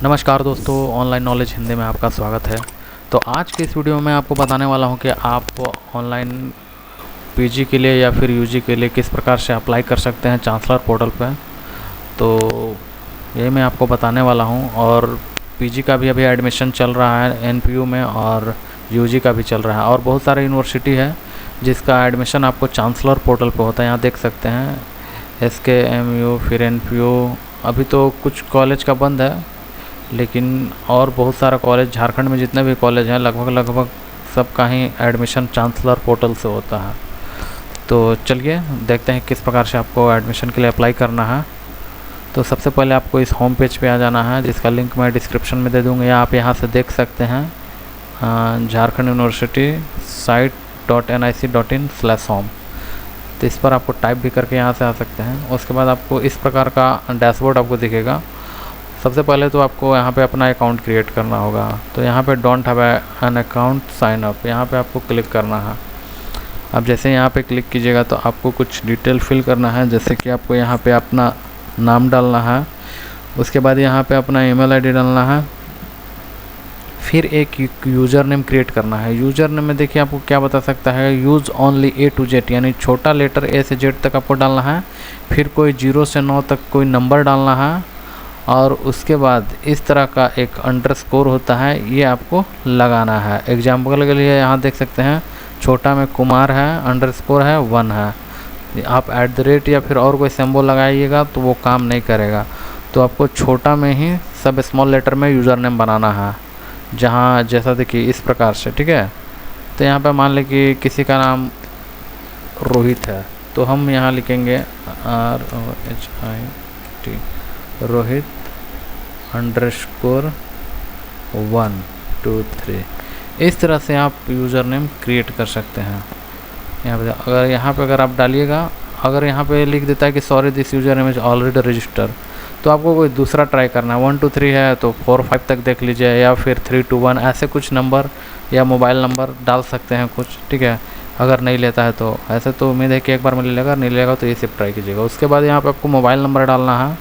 नमस्कार दोस्तों, online knowledge Hindi में आपका स्वागत है। तो आज के इस वीडियो में आपको बताने वाला हूं कि आप ऑनलाइन पीजी के लिए या फिर यूजी के लिए किस प्रकार से अप्लाई कर सकते हैं चांसलर पोर्टल पे। तो ये मैं आपको बताने वाला हूं। और पीजी का भी अभी एडमिशन चल रहा है एनपीयू में, और यूजी का भी चल रहा है, और बहुत सारे यूनिवर्सिटी है जिसका एडमिशन आपको चांसलर पोर्टल पे होता है। यहाँ देख सकते हैं SKMU, फिर एनपीयू। अभी तो कुछ कॉलेज का बंद है, लेकिन और बहुत सारा कॉलेज झारखंड में जितने भी कॉलेज हैं लगभग सबका ही एडमिशन चांसलर पोर्टल से होता है। तो चलिए देखते हैं किस प्रकार से आपको एडमिशन के लिए अप्लाई करना है। तो सबसे पहले आपको इस होम पेज पे आ जाना है, जिसका लिंक मैं डिस्क्रिप्शन में दे दूँगा, या आप यहाँ से देख सकते हैं झारखंड यूनिवर्सिटी site.nic.in/home। तो इस पर आपको टाइप भी करके यहाँ से आ सकते हैं। उसके बाद आपको इस प्रकार का डैशबोर्ड आपको दिखेगा। सबसे पहले तो आपको यहाँ पे अपना अकाउंट क्रिएट करना होगा। तो यहाँ पे don't have an account sign up, यहाँ पे आपको क्लिक करना है। अब जैसे यहाँ पे क्लिक कीजिएगा तो आपको कुछ डिटेल फिल करना है, जैसे कि आपको यहाँ पे अपना नाम डालना है, उसके बाद यहाँ पे अपना ईमेल आईडी डालना है, फिर एक यूज़र नेम क्रिएट करना है। यूज़र नेम में देखिए आपको क्या बता सकता है, use only A to Z, यानी छोटा लेटर A से Z तक आपको डालना है, फिर कोई 0 से 9 तक कोई नंबर डालना है, और उसके बाद इस तरह का एक अंडरस्कोर होता है, ये आपको लगाना है। एग्जाम्पल के लिए यहाँ देख सकते हैं छोटा में कुमार है, अंडरस्कोर है, 1 है। आप @ या फिर और कोई सिंबल लगाइएगा तो वो काम नहीं करेगा। तो आपको छोटा में ही सब स्मॉल लेटर में यूज़र नेम बनाना है, जहाँ जैसा देखिए इस प्रकार से, ठीक है। तो यहाँ पे मान लें कि किसी का नाम रोहित है, तो हम यहाँ लिखेंगे ROHIT, रोहित _1 2 3। इस तरह से आप यूज़र नेम क्रिएट कर सकते हैं। यहाँ पे अगर आप डालिएगा, अगर यहाँ पे लिख देता है कि sorry this user name is already register, तो आपको कोई दूसरा ट्राई करना है। 1 2 3 है तो 4 5 तक देख लीजिए, या फिर 3 2 1 ऐसे कुछ नंबर या मोबाइल नंबर डाल सकते हैं कुछ, ठीक है। अगर नहीं लेता है तो ऐसे तो उम्मीद है कि एक बार में ले लेगा, नहीं लेगा तो ये सिर्फ ट्राई कीजिएगा। उसके बाद यहाँ पे आपको मोबाइल नंबर डालना है,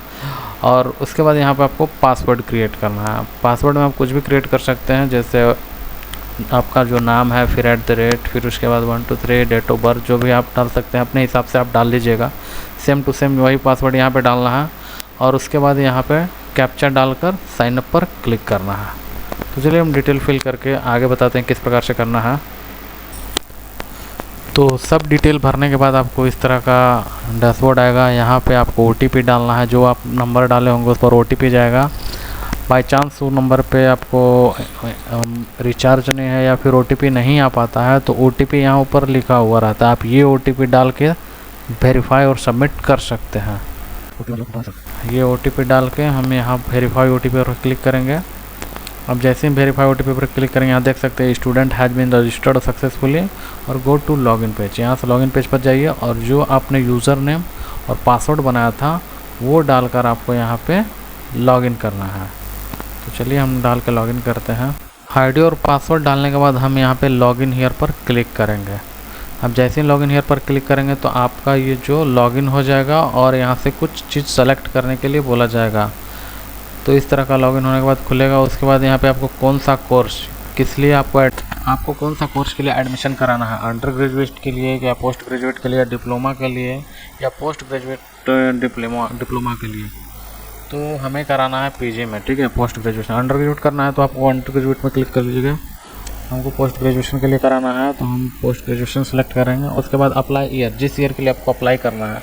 और उसके बाद यहाँ पे आपको पासवर्ड क्रिएट करना है। पासवर्ड में आप कुछ भी क्रिएट कर सकते हैं, जैसे आपका जो नाम है, फिर @ फिर उसके बाद 1 2 3 डेट ऑफ बर्थ, जो भी आप डाल सकते हैं अपने हिसाब से आप डाल लीजिएगा। सेम टू सेम वही पासवर्ड यहाँ पे डालना है, और उसके बाद यहाँ पे कैप्चा डालकर साइन अप पर क्लिक करना है। तो चलिए हम डिटेल फिल करके आगे बताते हैं किस प्रकार से करना है। तो सब डिटेल भरने के बाद आपको इस तरह का डैशबोर्ड आएगा। यहाँ पे आपको OTP डालना है, जो आप नंबर डाले होंगे उस पर OTP जाएगा। बाय चांस वो नंबर पे आपको रिचार्ज नहीं है या फिर OTP नहीं आ पाता है, तो OTP यहाँ ऊपर लिखा हुआ रहता है, आप ये OTP डाल के वेरीफाई और सबमिट कर सकते हैं। ये OTP डाल के हम यहाँ वेरीफाई OTP पर क्लिक करेंगे। अब जैसे ही वेरीफाई OTP पर क्लिक करेंगे, यहाँ देख सकते हैं student has been registered successfully, और गो टू लॉगिन पेज। यहाँ से लॉगिन पेज पर जाइए, और जो आपने यूज़र नेम और पासवर्ड बनाया था वो डालकर आपको यहाँ पे लॉगिन करना है। तो चलिए हम डाल के लॉगिन करते हैं। ID और पासवर्ड डालने के बाद हम यहाँ पे लॉगिन हियर पर क्लिक करेंगे। अब जैसे ही लॉगिन हियर पर क्लिक करेंगे तो आपका ये जो लॉगिन हो जाएगा, और यहाँ से कुछ चीज़ सेलेक्ट करने के लिए बोला जाएगा। तो इस तरह का लॉगिन होने के बाद खुलेगा। उसके बाद यहाँ पे आपको कौन सा कोर्स, किस लिए आपको कौन सा कोर्स के लिए एडमिशन कराना है, अंडर ग्रेजुएट के लिए या पोस्ट ग्रेजुएट के लिए, डिप्लोमा के लिए या पोस्ट ग्रेजुएट डिप्लोमा के लिए। तो हमें कराना है पीजी में, ठीक है, पोस्ट ग्रेजुएशन। अंडर ग्रेजुएट करना है तो आपको अंडर ग्रेजुएट में क्लिक कर लीजिएगा। हमको पोस्ट ग्रेजुएशन के लिए कराना है तो हम पोस्ट ग्रेजुएशन सेलेक्ट करेंगे। उसके बाद अप्लाई ईयर, जिस ईयर के लिए आपको अप्लाई करना है,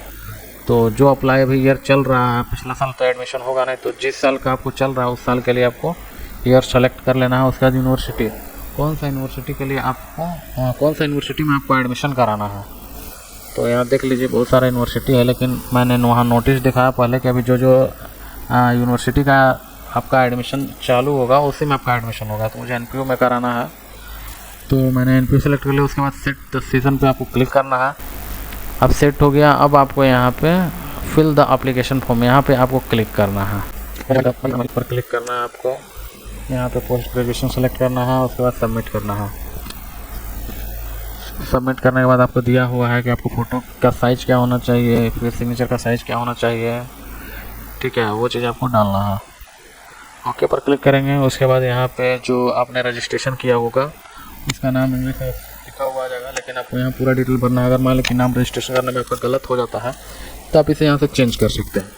तो जो अप्लाई अभी ईयर चल रहा है, पिछला साल तो एडमिशन होगा नहीं, तो जिस साल का आपको चल रहा है उस साल के लिए आपको ईयर सेलेक्ट कर लेना है। उसके बाद यूनिवर्सिटी, कौन सा यूनिवर्सिटी के लिए आपको कौन सा यूनिवर्सिटी में आपको एडमिशन कराना है। तो यहाँ देख लीजिए बहुत सारा यूनिवर्सिटी है, लेकिन मैंने वहाँ नोटिस दिखाया पहले कि अभी जो यूनिवर्सिटी का आपका एडमिशन चालू होगा उसी में आपका एडमिशन होगा। तो मुझे NPU में कराना है, तो मैंने NPU सेलेक्ट कर लिया। उसके बाद सेट द सीजन पे आपको क्लिक करना है। अब सेट हो गया। अब आपको यहाँ पे फिल द एप्लीकेशन फॉर्म, यहाँ पे आपको क्लिक करना है। पर क्लिक करना है आपको, यहाँ पे पोस्ट ग्रेजुएशन सेलेक्ट करना है, उसके बाद सबमिट करना है। सबमिट करने के बाद आपको दिया हुआ है कि आपको फ़ोटो का साइज़ क्या होना चाहिए, फिर सिग्नेचर का साइज़ क्या होना चाहिए, ठीक है, वो चीज़ आपको डालना है। ओके पर क्लिक करेंगे। उसके बाद यहाँ पे जो आपने रजिस्ट्रेशन किया होगा उसका नाम इंग्लिश में लिखा हुआ आ जाएगा, लेकिन आपको यहाँ पूरा डिटेल भरना है। अगर मान लो कि नाम रजिस्ट्रेशन करने में आपका गलत हो जाता है तो आप इसे यहाँ से चेंज कर सकते हैं।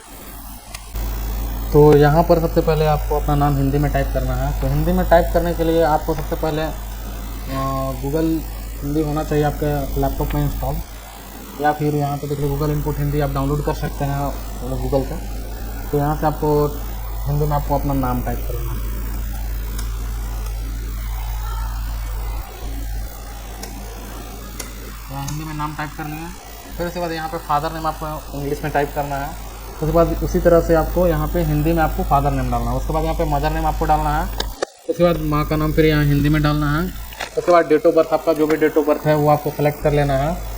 तो यहाँ पर सबसे पहले आपको अपना नाम हिंदी में टाइप करना है। तो हिंदी में टाइप करने के लिए आपको सबसे पहले गूगल हिंदी होना चाहिए आपके लैपटॉप में इंस्टॉल, या फिर यहाँ पे देखिए गूगल इनपुट हिंदी आप डाउनलोड कर सकते हैं गूगल से। तो यहाँ से आपको हिंदी में आपको अपना नाम टाइप करना है। यहाँ हिंदी में नाम टाइप कर लिया। फिर उसके बाद यहाँ पे फादर नेम आपको इंग्लिश में टाइप करना है। उसके बाद उसी तरह से आपको यहाँ पे हिंदी में आपको फादर नेम डालना है। उसके बाद यहाँ पे मदर नेम आपको डालना है। उसके बाद माँ का नाम फिर यहाँ हिंदी में डालना है। उसके बाद डेट ऑफ बर्थ आपका जो भी डेट ऑफ बर्थ है वो आपको सेलेक्ट कर लेना है।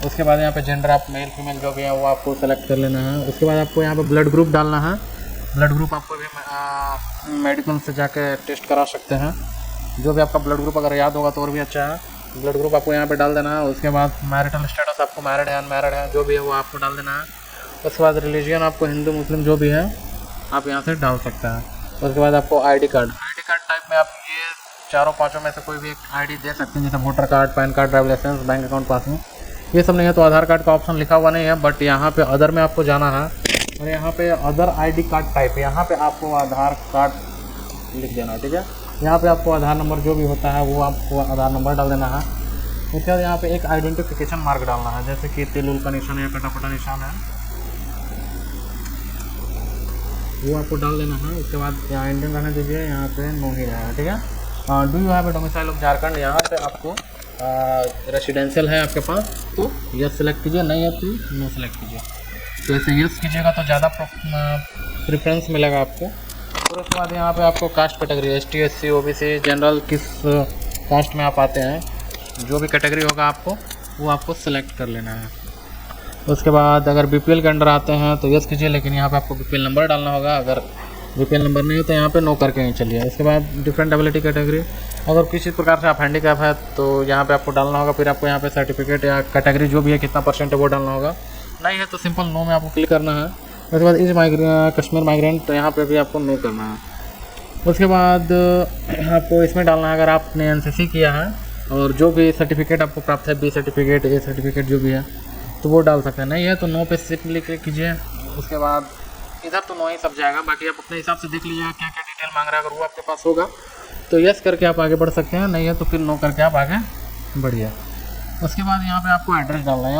उसके बाद यहाँ पे जेंडर आप मेल फीमेल जो भी है वो आपको सेलेक्ट कर लेना है। उसके बाद आपको यहाँ पे ब्लड ग्रुप डालना है। ब्लड ग्रुप आपको भी मेडिकल से जाके टेस्ट करा सकते हैं। जो भी आपका ब्लड ग्रुप अगर याद होगा तो और भी अच्छा है। ब्लड ग्रुप आपको यहाँ पे डाल देना है। उसके बाद मैरिटल स्टेटस आपको मैरिड है अनमैरिड है जो भी है वो आपको डाल देना है। उसके बाद रिलीजियन आपको हिंदू मुस्लिम जो भी है आप यहाँ से डाल सकते हैं। उसके बाद आपको आईडी कार्ड टाइप में आप ये चारों पाँचों में से कोई भी एक आईडी दे सकते हैं, जैसे voter card, PAN card, driving licence, bank account passbook, ये सब नहीं है तो आधार कार्ड का ऑप्शन लिखा हुआ नहीं है, बट यहाँ पे अदर में आपको जाना है और यहाँ पे अदर आईडी कार्ड टाइप यहाँ पे आपको आधार कार्ड लिख देना है। ठीक है, यहाँ पे आपको आधार नंबर जो भी होता है वो आपको आधार नंबर डाल देना है। उसके बाद यहाँ पे एक आइडेंटिफिकेशन मार्क डालना है, जैसे कि तिल का निशान या कटापटा निशान है वो आपको डाल देना है। उसके बाद यहाँ इंडियन रहने दीजिए, यहाँ पे नो ही रहेगा। ठीक है, do you have a domicile of Jharkhand, यहाँ पे आपको रेसिडेंशियल है आपके पास तो यस सेलेक्ट कीजिए, नहीं है तो नो सेलेक्ट कीजिए। तो ऐसे यस कीजिएगा तो ज़्यादा प्रेफरेंस मिलेगा आपको। और उसके बाद यहाँ पे आपको caste category ST SC OBC general किस कास्ट में आप आते हैं, जो भी कैटेगरी होगा आपको वो आपको सेलेक्ट कर लेना है। उसके बाद अगर BPL के अंडर आते हैं तो यस कीजिए, लेकिन यहाँ पे आपको BPL नंबर डालना होगा। अगर BPL नंबर नहीं हो तो यहाँ पे नो करके ही चलिए। उसके बाद डिफरेंट एबिलिटी कैटेगरी, अगर किसी प्रकार से आप हैंडीकैप है तो यहाँ पे आपको डालना होगा। फिर आपको यहाँ पे सर्टिफिकेट या कैटेगरी जो भी है कितना % है वो डालना होगा। नहीं है तो सिंपल नो में आपको क्लिक करना है। उसके बाद इस कश्मीर माइग्रेंट तो यहाँ पे भी आपको नो करना है। उसके बाद आपको इसमें डालना है अगर आपने NCC किया है और जो भी सर्टिफिकेट आपको प्राप्त है, B सर्टिफिकेट A सर्टिफिकेट जो भी है तो वो डाल सकते हैं। नहीं है तो नो पे सिंपली क्लिक कीजिए। उसके बाद इधर तो नो ही सब जाएगा, बाकी आप अपने हिसाब से देख लीजिएगा क्या क्या डिटेल मांग रहा है। अगर वो आपके पास होगा तो यस करके आप आगे बढ़ सकते हैं, नहीं है तो फिर नो करके आप आगे बढ़िए। उसके बाद यहाँ पे आपको एड्रेस डालना है।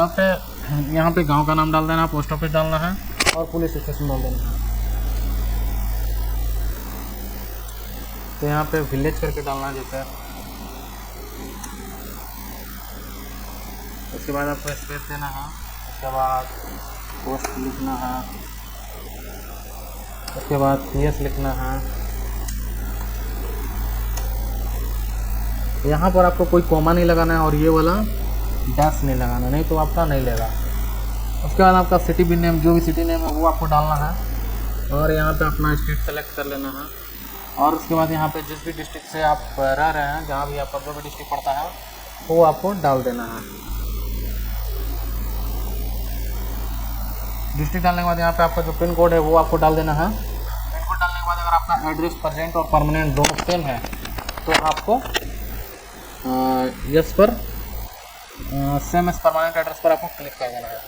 यहाँ पे गांव का नाम डाल देना है, पोस्ट ऑफिस डालना है और पुलिस स्टेशन डाल देना है। तो यहाँ पे विलेज करके डालना है जैसे। उसके बाद आपको स्पेस देना है। उसके बाद पोस्ट लिखना है। उसके बाद PS लिखना है। यहाँ पर आपको कोई कॉमा नहीं लगाना है और ये वाला डैश नहीं लगाना, नहीं तो आपका नहीं लेगा। उसके बाद आपका सिटी भी नेम जो भी सिटी नेम है वो आपको डालना है और यहाँ पे अपना स्टेट सेलेक्ट कर लेना है। और उसके बाद यहाँ पे जिस भी डिस्ट्रिक्ट से आप रह रहे हैं, जहाँ भी आपका जो भी डिस्ट्रिक्ट पड़ता है वो आपको डाल देना है। डिस्ट्रिक्ट डालने के बाद यहाँ पे आपका जो पिन कोड है वो आपको डाल देना है। पिन कोड डालने के बाद अगर आपका एड्रेस प्रेजेंट और परमानेंट दोनों सेम है तो आपको यस पर सेम एस परमानेंट एड्रेस पर आपको क्लिक कर देना है।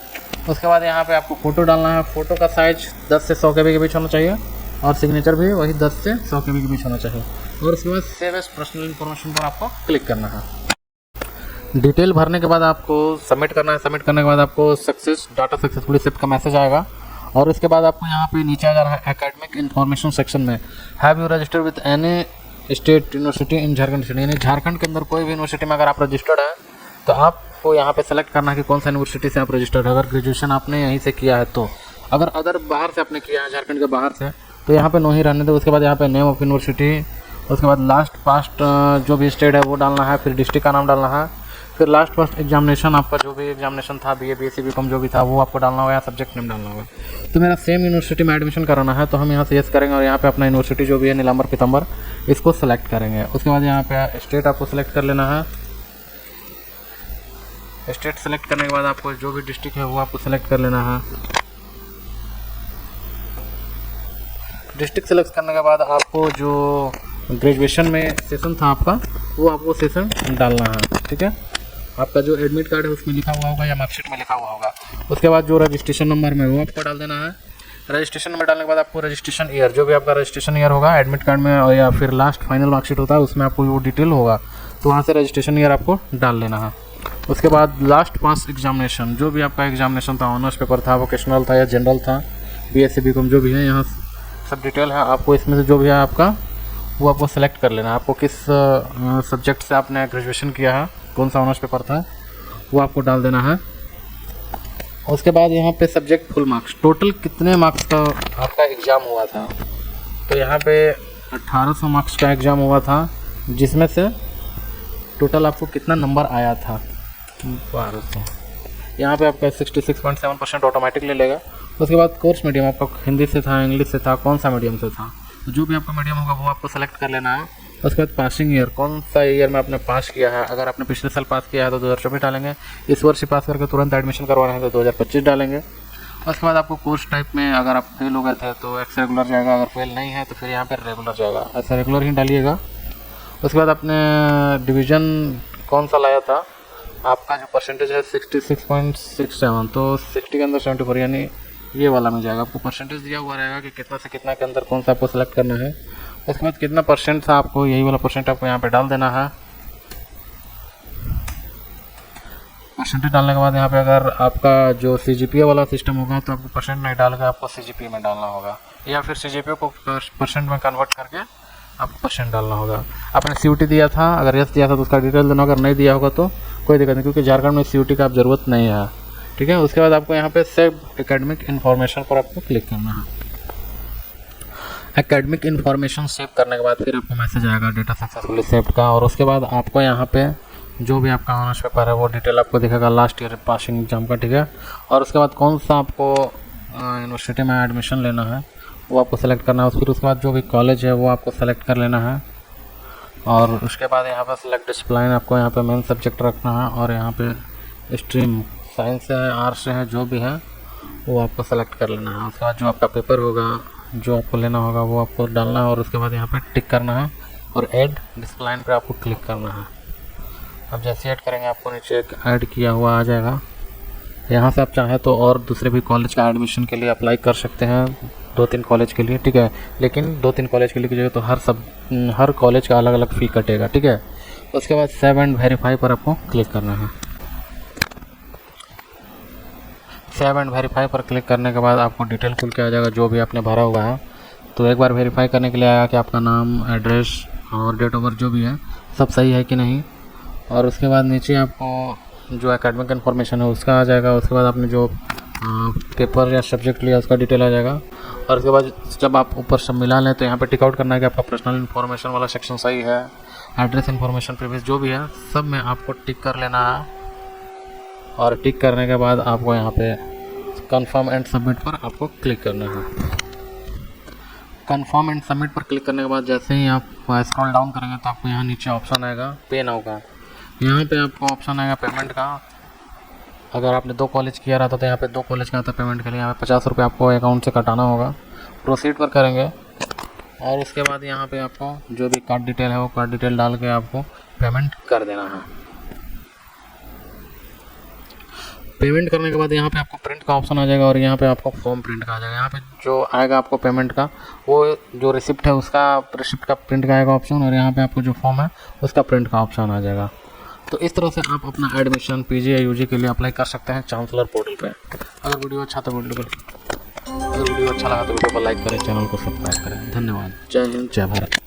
उसके बाद यहाँ पे आपको फ़ोटो डालना है। फ़ोटो का साइज 10 से 100 KB के बीच होना चाहिए और सिग्नेचर भी वही 10 से 100 KB के बीच होना चाहिए। और उसके बाद सेव एज पर्सनल इन्फॉर्मेशन पर आपको क्लिक करना है। डिटेल भरने के बाद आपको सबमिट करना है। सबमिट करने के बाद आपको सक्सेस डाटा सक्सेसफुली शिफ्ट का मैसेज आएगा और उसके बाद आपको यहाँ पे नीचे आ जा रहा है एकेडमिक इन्फॉर्मेशन सेक्शन में, have you registered with any state university in Jharkhand state, यानी झारखंड के अंदर कोई भी यूनिवर्सिटी में अगर आप रजिस्टर्ड हैं तो आपको यहाँ पे सेलेक्ट करना है कि कौन सा यूनिवर्सिटी से आप रजिस्टर्ड है। अगर ग्रेजुएशन आपने यहीं से किया है तो, अगर अदर बाहर से आपने किया है झारखंड के बाहर से तो यहाँ पे नो ही रहने दो। उसके बाद यहाँ पे नेम ऑफ यूनिवर्सिटी, उसके बाद लास्ट पास्ट जो भी स्टेट है वो डालना है, फिर डिस्ट्रिक्ट का नाम डालना है, फिर लास्ट फर्स्ट एग्जामिनेशन आपका जो भी एग्जामिनेशन था BA BSc BCom जो भी था वो आपको डालना होगा या सब्जेक्ट नेम डालना होगा। तो मेरा सेम यूनिवर्सिटी में एडमिशन कराना है तो हम यहाँ से यस करेंगे और यहाँ पे अपना यूनिवर्सिटी जो भी है नीलांबर पीताम्बर इसको सेलेक्ट करेंगे। उसके बाद यहाँ पे स्टेट आपको सेलेक्ट कर लेना है। स्टेट सेलेक्ट करने के बाद आपको जो भी डिस्ट्रिक्ट है वो आपको सेलेक्ट कर लेना है। डिस्ट्रिक्ट सेलेक्ट करने के बाद आपको जो ग्रेजुएशन में सेशन था आपका, वो आपको सेशन डालना है। ठीक है, आपका जो एडमिट कार्ड है उसमें लिखा हुआ होगा या मार्कशीट में लिखा हुआ होगा। उसके बाद जो रजिस्ट्रेशन नंबर में वो आपको डाल देना है। रजिस्ट्रेशन नंबर डालने के बाद आपको रजिस्ट्रेशन ईयर, जो भी आपका रजिस्ट्रेशन ईयर होगा एडमिट कार्ड में और या फिर लास्ट फाइनल मार्कशीट होता है उसमें आपको वो डिटेल होगा, तो वहाँ से रजिस्ट्रेशन ईयर आपको डाल लेना है। उसके बाद लास्ट पास एग्जामिनेशन, जो भी आपका एग्जामिनेशन था, ऑनर्स पेपर था, वोकेशनल था या जनरल था, BSc BCom जो भी है, यहाँ सब डिटेल है। आपको इसमें से जो भी है आपका वो आपको सेलेक्ट कर लेना है। आपको किस सब्जेक्ट से आपने ग्रेजुएशन किया है, कौन सा ऑनर्स पेपर था, वो आपको डाल देना है। उसके बाद यहाँ पे सब्जेक्ट फुल मार्क्स, टोटल कितने मार्क्स का आपका एग्ज़ाम हुआ था, तो यहाँ पे 1800 मार्क्स का एग्ज़ाम हुआ था, जिसमें से टोटल आपको कितना नंबर आया था 1200। यहाँ पे आपका 66.7% ऑटोमेटिक ले लेगा। उसके बाद कोर्स मीडियम आपका हिंदी से था, इंग्लिश से था, कौन सा मीडियम से था, तो जो भी आपका मीडियम होगा वो आपको सेलेक्ट कर लेना है। उसके बाद पासिंग ईयर, कौन सा ईयर में आपने पास किया है, अगर आपने पिछले साल पास किया है तो 2024 डालेंगे, इस वर्ष पास करके तुरंत एडमिशन करवाना है तो 2025 डालेंगे। उसके बाद आपको कोर्स टाइप में अगर आप फेल हो गए थे तो एक्स रेगुलर जाएगा, अगर फेल नहीं है तो फिर यहाँ पर रेगुलर जाएगा, ऐसा रेगुलर ही डालिएगा। उसके बाद आपने डिवीज़न कौन सा लाया था, आपका जो परसेंटेज है 66.67, तो 60 के अंदर 74 यानी ये वाला में जाएगा। आपको परसेंटेज दिया हुआ रहेगा कि कितना से कितना के अंदर कौन सा आपको सेलेक्ट करना है। उसके बाद कितना परसेंट था आपको, यही वाला परसेंट आपको यहाँ पे डाल देना है। परसेंटेज डालने के बाद यहाँ पे अगर आपका जो CGPA वाला सिस्टम होगा तो आपको परसेंट नहीं डाल के आपको CGPA में डालना होगा, या फिर CGPA को परसेंट में कन्वर्ट करके आपको परसेंट डालना होगा। आपने CUT दिया था, अगर यस दिया था तो उसका डिटेल देना, अगर नहीं दिया होगा तो कोई दिक्कत नहीं, क्योंकि झारखंड में CUT का आप ज़रूरत नहीं है। ठीक है, उसके बाद आपको यहाँ पे सेव एकेडमिक इन्फॉर्मेशन पर आपको क्लिक करना है। एकेडमिक इन्फॉर्मेशन सेव करने के बाद फिर आपको मैसेज आएगा डेटा सक्सेसफुली सेव्ड का, और उसके बाद आपको यहाँ पे जो भी आपका ऑनर्स पेपर है वो डिटेल आपको दिखेगा लास्ट ईयर पासिंग एग्जाम का। ठीक है, और उसके बाद कौन सा आपको यूनिवर्सिटी में एडमिशन लेना है वो आपको सेलेक्ट करना है। फिर उसके बाद जो भी कॉलेज है वो आपको सेलेक्ट कर लेना है, और उसके बाद यहाँ पर सेलेक्ट डिसिप्लिन, आपको यहाँ पे मेन सब्जेक्ट रखना है, और यहाँ पे स्ट्रीम साइंस से है, आर्ट्स से है, जो भी है वो आपको सेलेक्ट कर लेना है। उसके बाद जो आपका पेपर होगा जो आपको लेना होगा वो आपको डालना है, और उसके बाद यहाँ पे टिक करना है और ऐड डिसिप्लिन पे आपको क्लिक करना है। अब जैसे ऐड करेंगे आपको नीचे एक ऐड किया हुआ आ जाएगा। यहाँ से आप चाहें तो और दूसरे भी कॉलेज का एडमिशन के लिए अप्लाई कर सकते हैं, 2-3 कॉलेज के लिए। ठीक है, लेकिन 2-3 कॉलेज के लिए कीजिएगा तो हर कॉलेज का अलग अलग फ़ी कटेगा। ठीक है, उसके बाद सेव एंड वेरीफाई पर आपको क्लिक करना है। सेव एंड वेरीफाई पर क्लिक करने के बाद आपको डिटेल खुल के आ जाएगा जो भी आपने भरा हुआ है। तो एक बार वेरीफाई करने के लिए आएगा कि आपका नाम, एड्रेस और डेट ऑफ बर्थ जो भी है सब सही है कि नहीं, और उसके बाद नीचे आपको जो एकेडमिक इन्फॉर्मेशन है उसका आ जाएगा। उसके बाद आपने जो पेपर या सब्जेक्ट लिया उसका डिटेल आ जाएगा, और उसके बाद जब आप ऊपर सब मिला लें तो यहाँ पे टिक आउट करना है कि आपका पर्सनल इन्फॉर्मेशन वाला सेक्शन सही है, एड्रेस इन्फॉर्मेशन प्रीवियस जो भी है सब में आपको टिक कर लेना है। और टिक करने के बाद आपको यहाँ पे कंफर्म एंड सबमिट पर आपको क्लिक करना है। कंफर्म एंड सबमिट पर क्लिक करने के बाद जैसे ही आप स्क्रॉल डाउन करेंगे तो आपको यहाँ नीचे ऑप्शन आएगा पे नाउ का। यहाँ पे आपको ऑप्शन आएगा पेमेंट का। अगर आपने 2 कॉलेज किया रहा था तो यहाँ पे 2 कॉलेज का आता है पेमेंट के लिए, यहाँ पे 50 रुपये आपको अकाउंट से कटाना होगा। प्रोसीड पर करेंगे और उसके बाद यहाँ पे आपको जो भी कार्ड डिटेल है वो कार्ड डिटेल डाल के आपको पेमेंट कर देना है। पेमेंट करने के बाद यहाँ पे आपको प्रिंट का ऑप्शन आ जाएगा और यहाँ पे आपको फॉर्म प्रिंट का आ जाएगा। यहाँ पे जो आएगा आपको पेमेंट का वो जो रिसिप्ट है उसका रिसिप्ट का प्रिंट का आएगा ऑप्शन, और यहाँ पे आपको जो फॉर्म है उसका प्रिंट का ऑप्शन आ जाएगा। तो इस तरह से आप अपना एडमिशन PG या UG के लिए अप्लाई कर सकते हैं चांसलर पोर्टल पे। अगर वीडियो अच्छा लगा तो वीडियो को लाइक करें, चैनल को सब्सक्राइब करें। धन्यवाद। जय हिंद, जय भारत।